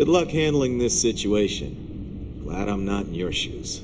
Good luck handling this situation. Glad I'm not in your shoes.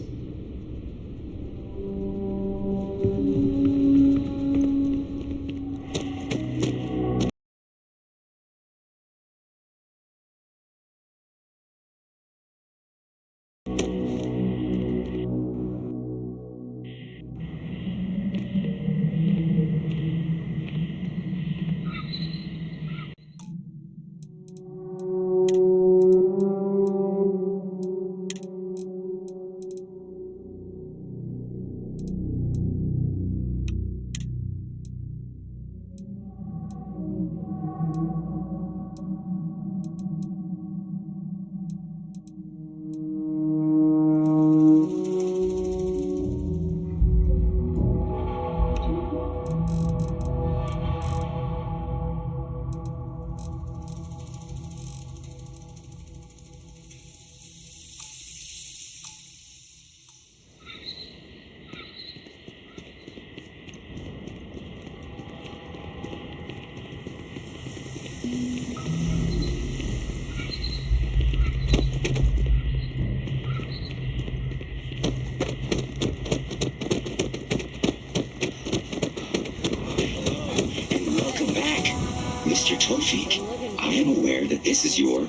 Mr. Tofik, I am aware that this is your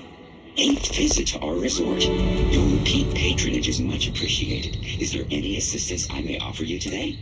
8th visit to our resort. Your repeat patronage is much appreciated. Is there any assistance I may offer you today?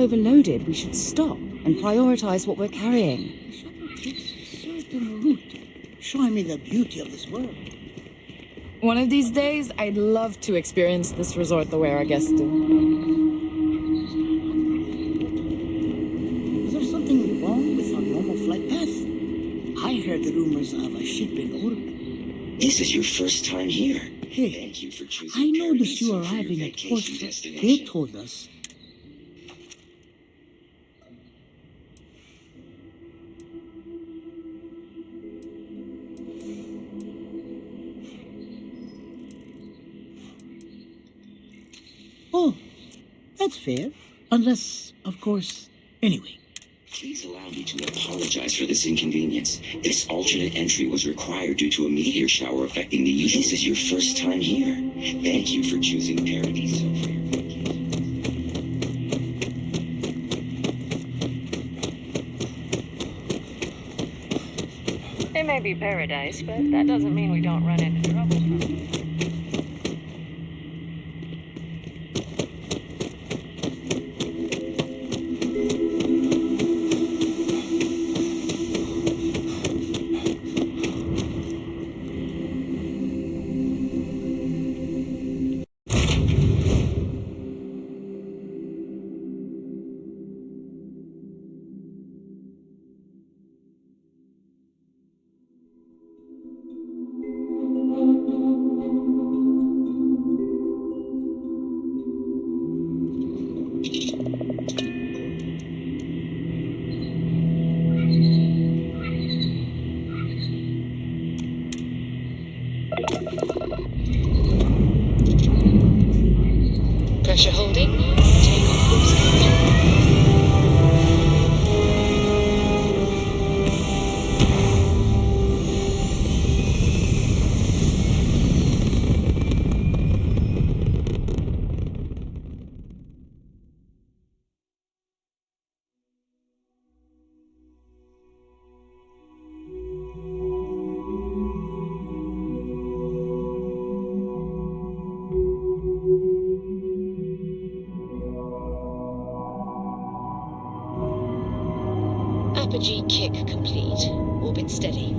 overloaded, we should stop and prioritize what we're carrying. The shuttle takes a certain route, showing me the beauty of this world. One of these days, I'd love to experience this resort the way our guests do. Is there something wrong with our normal flight path? I heard the rumors of a ship in orbit. This is your first time here. Hey, Thank you for choosing I noticed you Paradiso for your arriving at vacation Port. destination. They told us. Oh, that's fair. Unless, of course, anyway. Please allow me to apologize for this inconvenience. This alternate entry was required due to a meteor shower affecting the usual. This is your first time here. Thank you for choosing Paradiso for your vacation. It may be paradise, but that doesn't mean we don't run into trouble from it. Pressure holding. Takeoff course confirmed. Apogee kick complete. Orbit steady.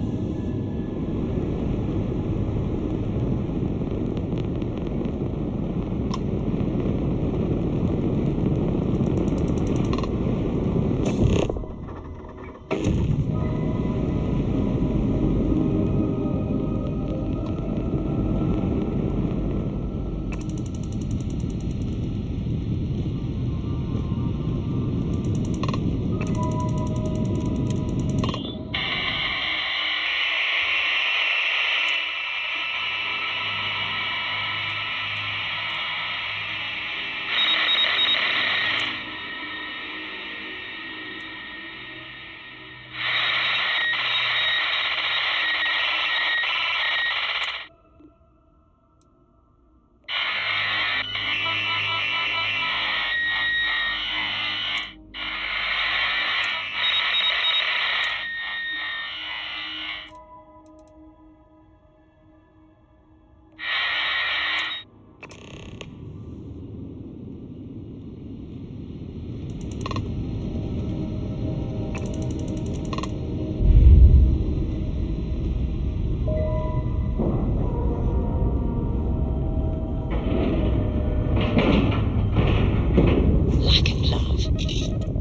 Lack of love.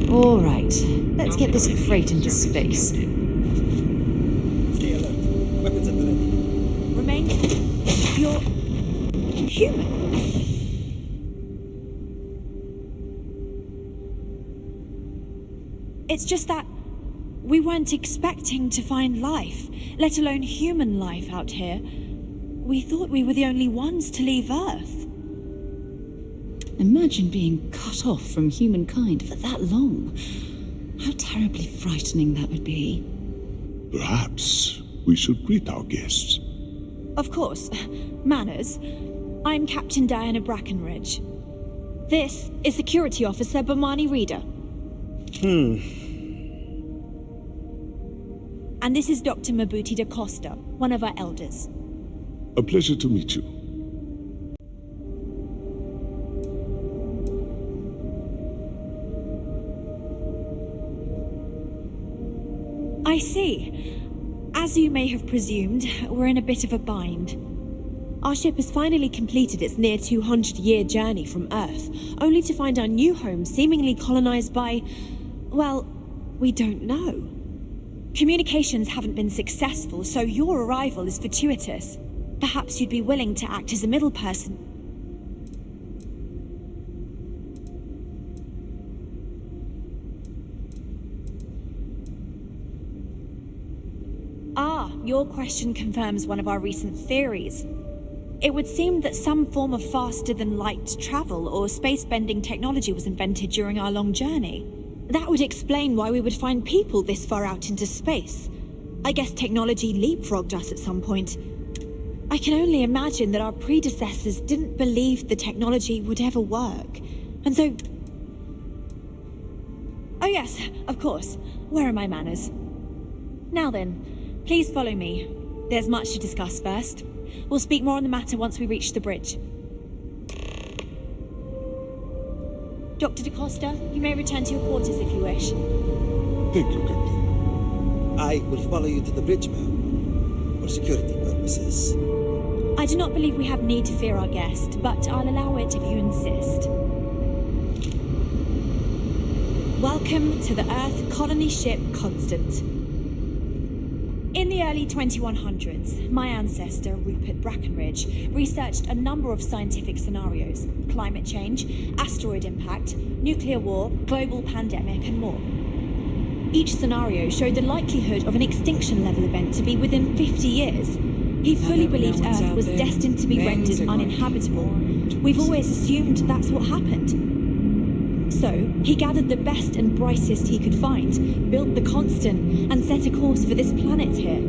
All right, let's get this freight into space. Stay alert. Weapons at the ready. Remain. You're human. It's just that We weren't expecting to find life, let alone human life out here. We thought we were the only ones to leave Earth. Imagine being cut off from humankind for that long. How terribly frightening that would be. Perhaps we should greet our guests. Of course. Manners. I'm Captain Diana Brackenridge. This is Security Officer Bomani Reader. And this is Dr. Mabuti da Costa, one of our elders. A pleasure to meet you. I see. As you may have presumed, we're in a bit of a bind. Our ship has finally completed its near 200-year journey from Earth, only to find our new home seemingly colonized by, well, we don't know. Communications haven't been successful, so your arrival is fortuitous. Perhaps you'd be willing to act as a middle person. Ah, your question confirms one of our recent theories. It would seem that some form of faster-than-light travel or space-bending technology was invented during our long journey. That would explain why we would find people this far out into space. I guess technology leapfrogged us at some point. I can only imagine that our predecessors didn't believe the technology would ever work. And so... Oh yes, of course. Where are my manners? Now then, please follow me. There's much to discuss first. We'll speak more on the matter once we reach the bridge. Dr. da Costa, you may return to your quarters if you wish. Thank you, Captain. I will follow you to the bridge, ma'am, for security purposes. I do not believe we have need to fear our guest, but I'll allow it if you insist. Welcome to the Earth colony ship Constant. In the early 2100s, my ancestor, Rupert Brackenridge, researched a number of scientific scenarios: climate change, asteroid impact, nuclear war, global pandemic, and more. Each scenario showed the likelihood of an extinction-level event to be within 50 years. He fully believed Earth was destined to be rendered uninhabitable. We've always assumed that's what happened. So, he gathered the best and brightest he could find, built the Constant, and set a course for this planet here.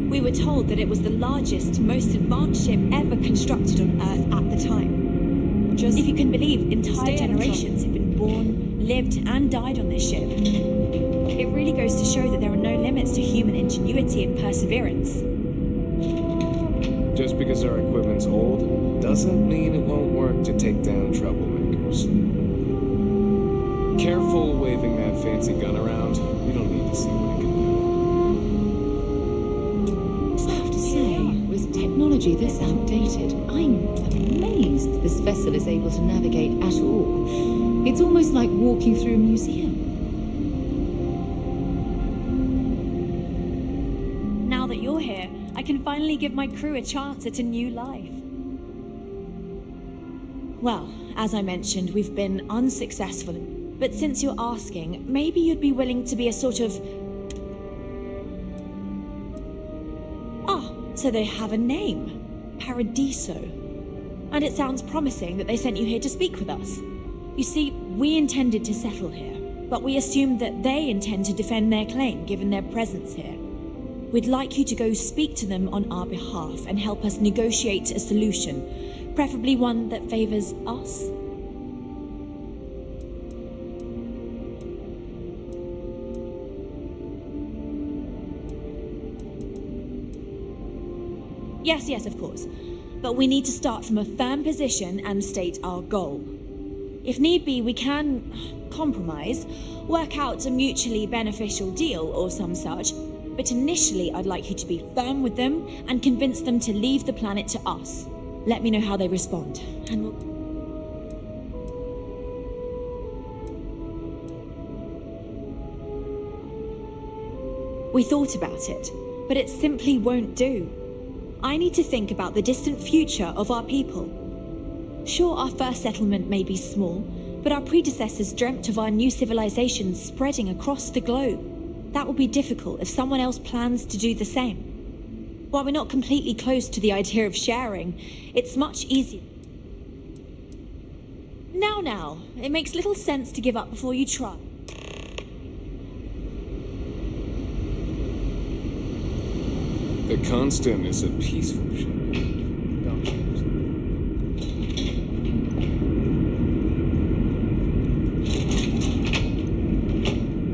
We were told that it was the largest, most advanced ship ever constructed on Earth at the time. If you can believe, entire generations have been born, lived, and died on this ship. It really goes to show that there are no limits to human ingenuity and perseverance. Just because our equipment's old, doesn't mean it won't work to take down troublemakers. Careful waving that fancy gun around. You don't need to see what it can do. I have to say, with technology this outdated, I'm amazed this vessel is able to navigate at all. It's almost like walking through a museum. Now that you're here, I can finally give my crew a chance at a new life. Well, as I mentioned, we've been unsuccessful. But since you're asking, maybe you'd be willing to be a sort of... Ah, so they have a name. Paradiso. And it sounds promising that they sent you here to speak with us. You see, we intended to settle here, but we assumed that they intend to defend their claim given their presence here. We'd like you to go speak to them on our behalf and help us negotiate a solution, preferably one that favors us. Yes, of course. But we need to start from a firm position and state our goal. If need be, we can compromise, work out a mutually beneficial deal or some such. But initially, I'd like you to be firm with them and convince them to leave the planet to us. Let me know how they respond, and we'll... We thought about it, but it simply won't do. I need to think about the distant future of our people. Sure, our first settlement may be small, but our predecessors dreamt of our new civilization spreading across the globe. That will be difficult if someone else plans to do the same. While we're not completely close to the idea of sharing, it's much easier. Now, it makes little sense to give up before you try. The Constant is a peaceful ship. Don't you?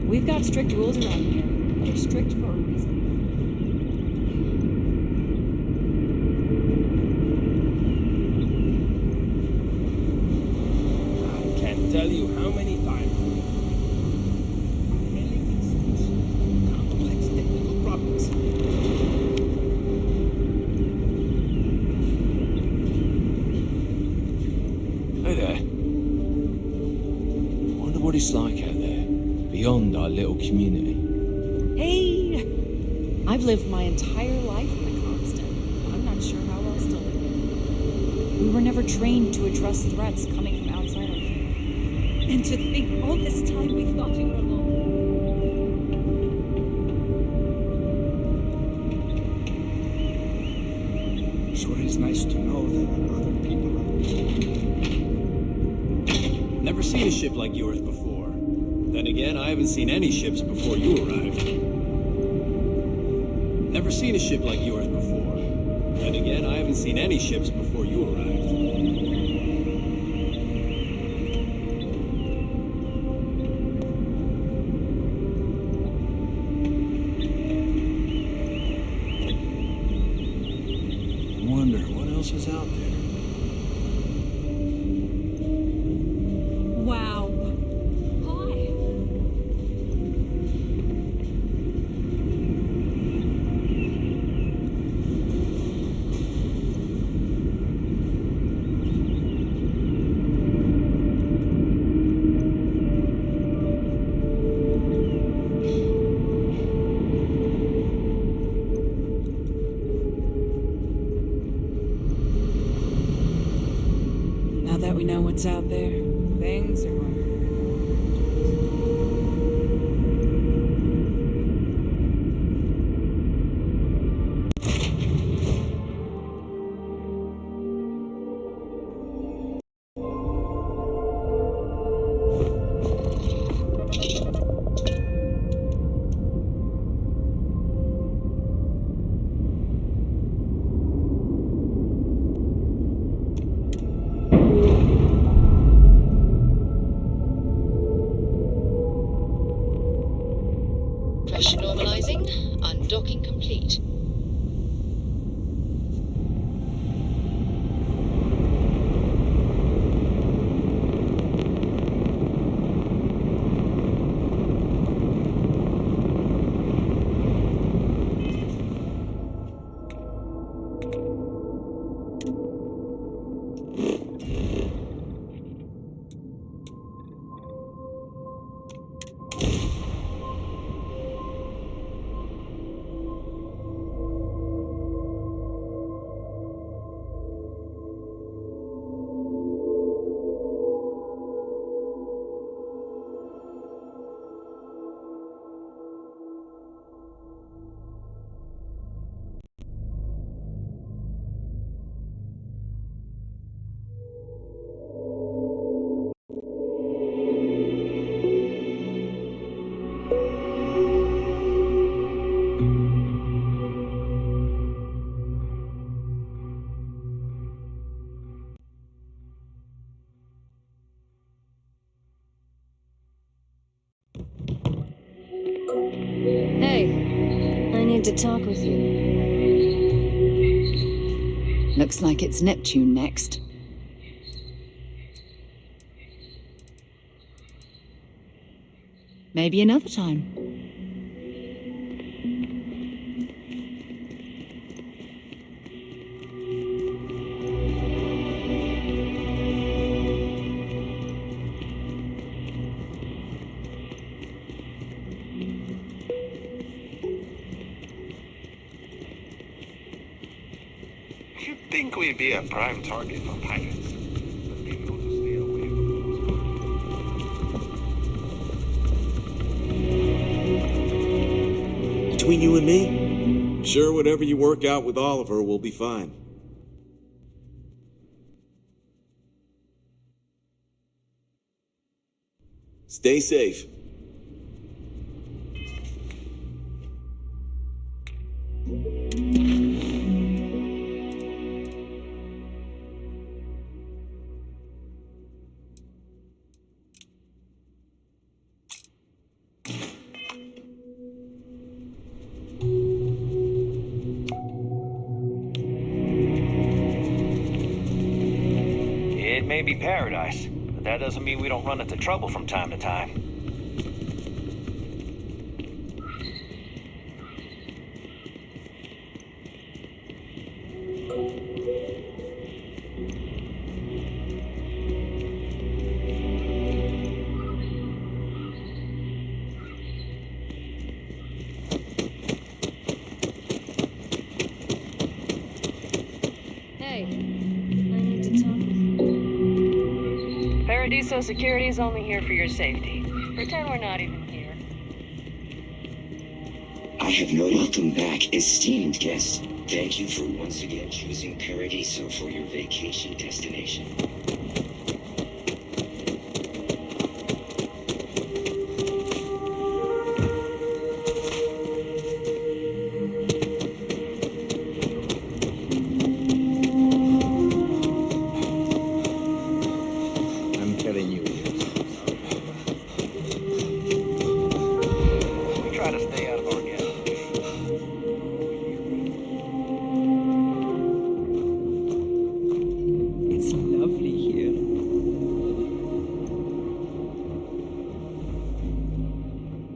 We've got strict rules around here. They're strict for a reason. I can't tell you how many times. Complex technical problems. Hey there. Wonder what it's like out there, beyond our little community. Hey! I've lived my entire life in the Constant. I'm not sure how else to live it. We were never trained to address threats coming from outside our ship. And to think all this time we thought we were alone. Sure is nice to know there are other people out there. Never seen a ship like yours before. Then again, I haven't seen any ships before you arrived. Never seen a ship like yours before. Then again, I haven't seen any ships before you arrived. Wonder what else is out there. Wow. Hi. Now that we know what's out there, things are going. Pressure normalizing. Undocking complete. Hey, I need to talk with you. Looks like it's Neptune next. Maybe another time. You'd think we'd be a prime target for pirates, but they know to stay away from those. between you and me, I'm sure whatever you work out with Oliver will be fine. Stay safe. It may be paradise, but that doesn't mean we don't run into trouble from time to time. Hey, I need to talk with you. Paradiso Security is only here for your safety. Pretend we're not even here. I have no welcome back, esteemed guest. Thank you for once again choosing Paradiso for your vacation destination. I'm telling you. We try to stay out of our guests. It's lovely here.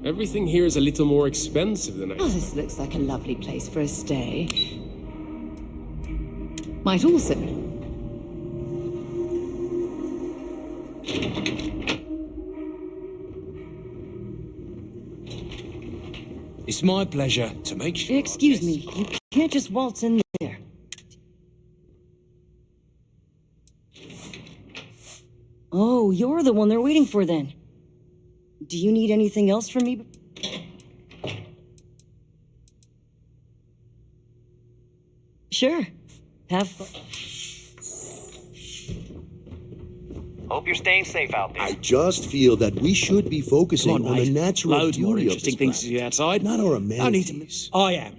Everything here is a little more expensive than I Oh, this looks like a lovely place for a stay. Might also... It's my pleasure to make sure. Excuse me, you can't just waltz in there. Oh, you're the one they're waiting for then. Do you need anything else from me? Sure. Have fun. Hope you're staying safe out there. I just feel that we should be focusing Come on, on the mate. natural Loads more beauty of interesting this things to planet, see outside. not our I need amenities. to. I am.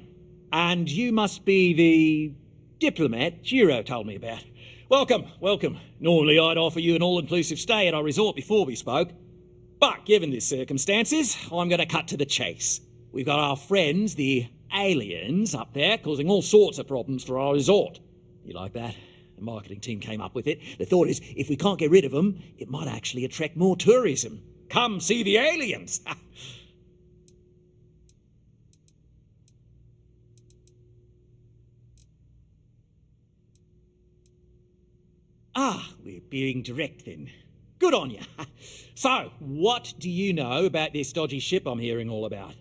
And you must be the diplomat Giro told me about. Welcome, welcome. Normally I'd offer you an all-inclusive stay at our resort before we spoke. But given the circumstances, I'm going to cut to the chase. We've got our friends, the aliens, up there causing all sorts of problems for our resort. You like that? The marketing team came up with it. The thought is, if we can't get rid of them, it might actually attract more tourism. Come see the aliens! Ah, we're being direct then. Good on you. So, what do you know about this dodgy ship I'm hearing all about?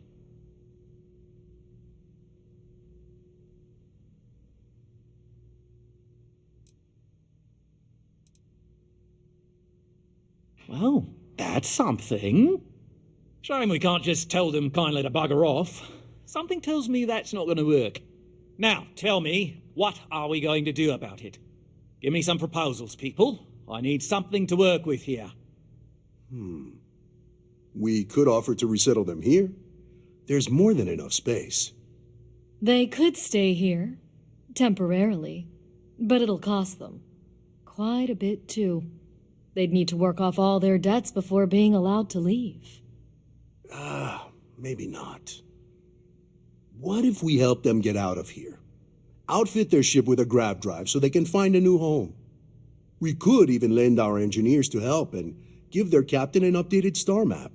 Well, that's something. Shame we can't just tell them kindly to bugger off. Something tells me that's not going to work. Now, tell me, what are we going to do about it? Give me some proposals, people. I need something to work with here. We could offer to resettle them here. There's more than enough space. They could stay here, temporarily, but it'll cost them. Quite a bit, too. They'd need to work off all their debts before being allowed to leave. Maybe not. What if we help them get out of here? Outfit their ship with a grav drive so they can find a new home. We could even lend our engineers to help and give their captain an updated star map.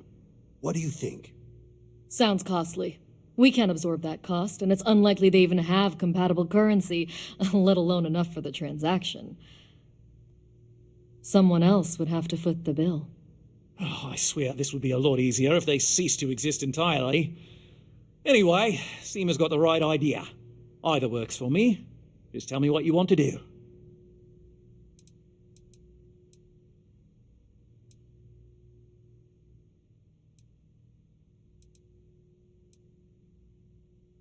What do you think? Sounds costly. We can't absorb that cost, and it's unlikely they even have compatible currency, let alone enough for the transaction. Someone else would have to foot the bill. Oh, I swear this would be a lot easier if they ceased to exist entirely. Anyway, Seema's got the right idea. Either works for me. Just tell me what you want to do.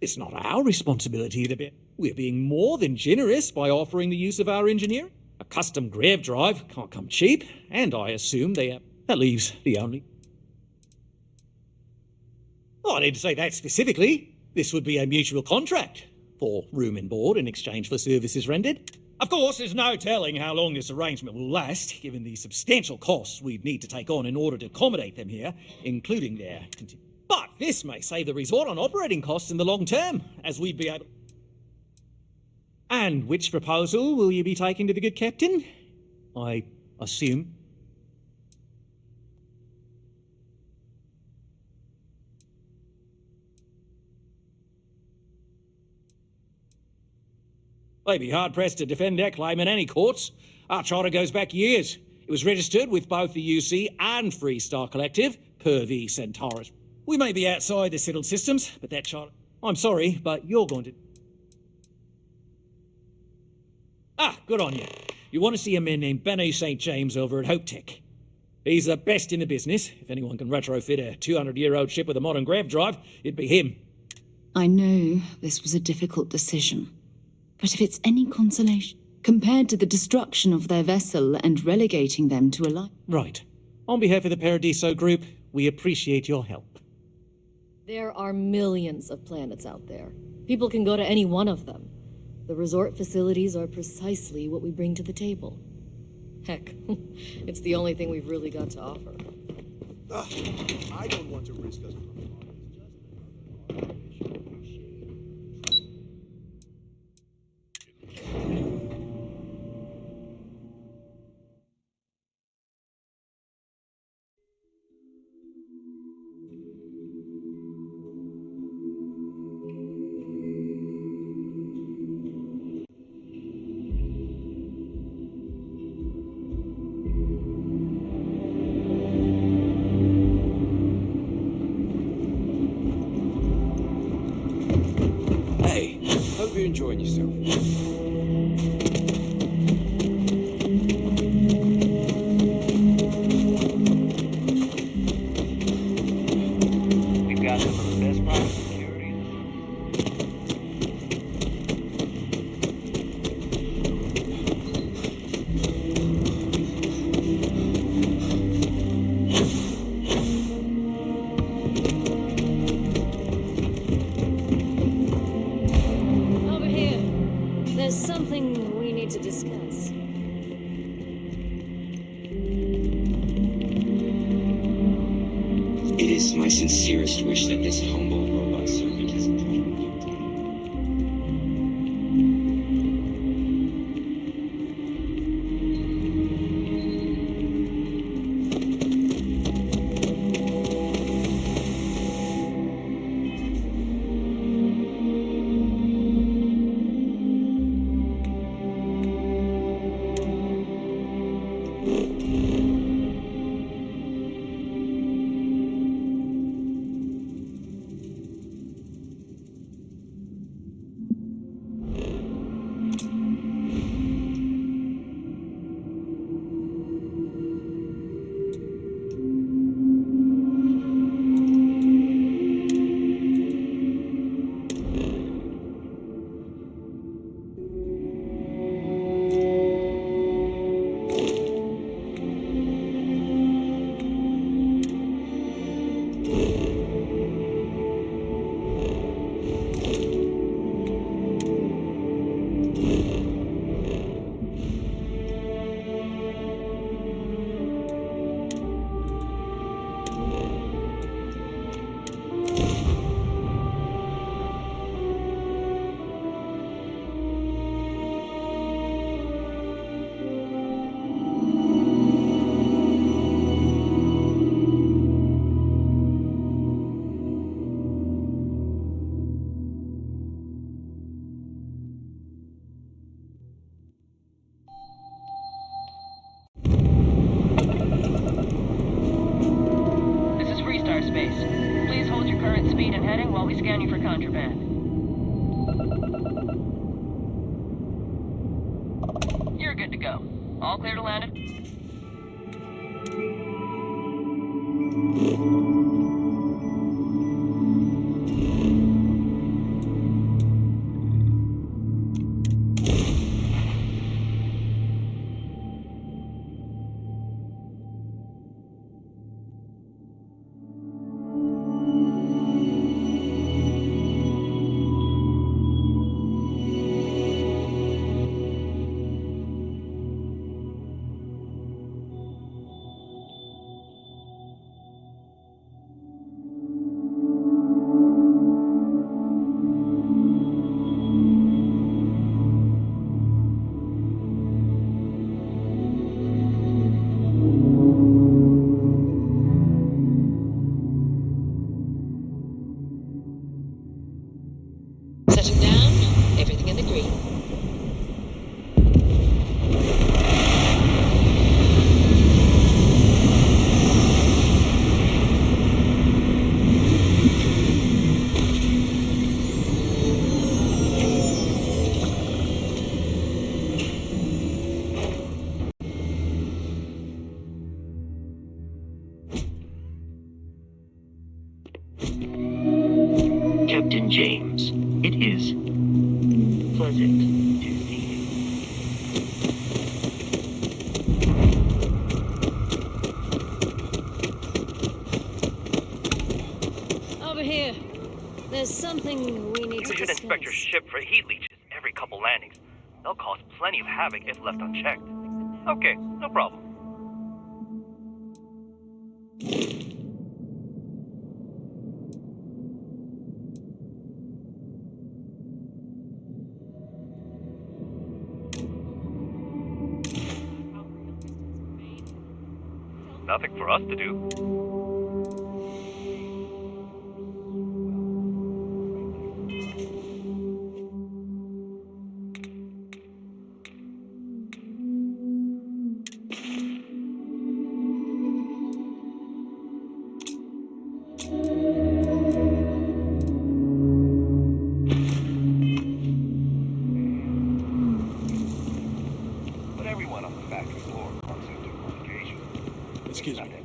It's not our responsibility to be. We're being more than generous by offering the use of our engineering. A custom grav drive can't come cheap, and I assume that leaves the only. Oh, I didn't say that specifically. This would be a mutual contract for room and board in exchange for services rendered. Of course, there's no telling how long this arrangement will last, given the substantial costs we'd need to take on in order to accommodate them here, including their. But this may save the resort on operating costs in the long term, as we'd be able. And which proposal will you be taking to the good captain? I assume. They'd be hard-pressed to defend their claim in any courts. Our charter goes back years. It was registered with both the UC and Freestar Collective, per the Centaurus. We may be outside the settled systems, but that charter... I'm sorry, but you're going to... Ah, good on you. You want to see a man named Benny St. James over at Hope Tech. He's the best in the business. If anyone can retrofit a 200-year-old ship with a modern grav drive, it'd be him. I know this was a difficult decision, but if it's any consolation, compared to the destruction of their vessel and relegating them to a life... Right. On behalf of the Paradiso Group, we appreciate your help. There are millions of planets out there. People can go to any one of them. The resort facilities are precisely what we bring to the table. Heck, it's the only thing we've really got to offer. I don't want to risk us. Hey, hope you're enjoying yourself. We've got some of the best private security. Over here. There's something we need to discuss. It is my sincerest wish that this humble robot servant has This is Freestar Space. Please hold your current speed and heading while we scan you for contraband. You're good to go. All clear to land it? something we need You to should discuss. inspect your ship for heat leeches every couple landings. They'll cause plenty of havoc if left unchecked. Okay, no problem. Nothing for us to do. But everyone on the factory floor wants to do communication. Excuse me.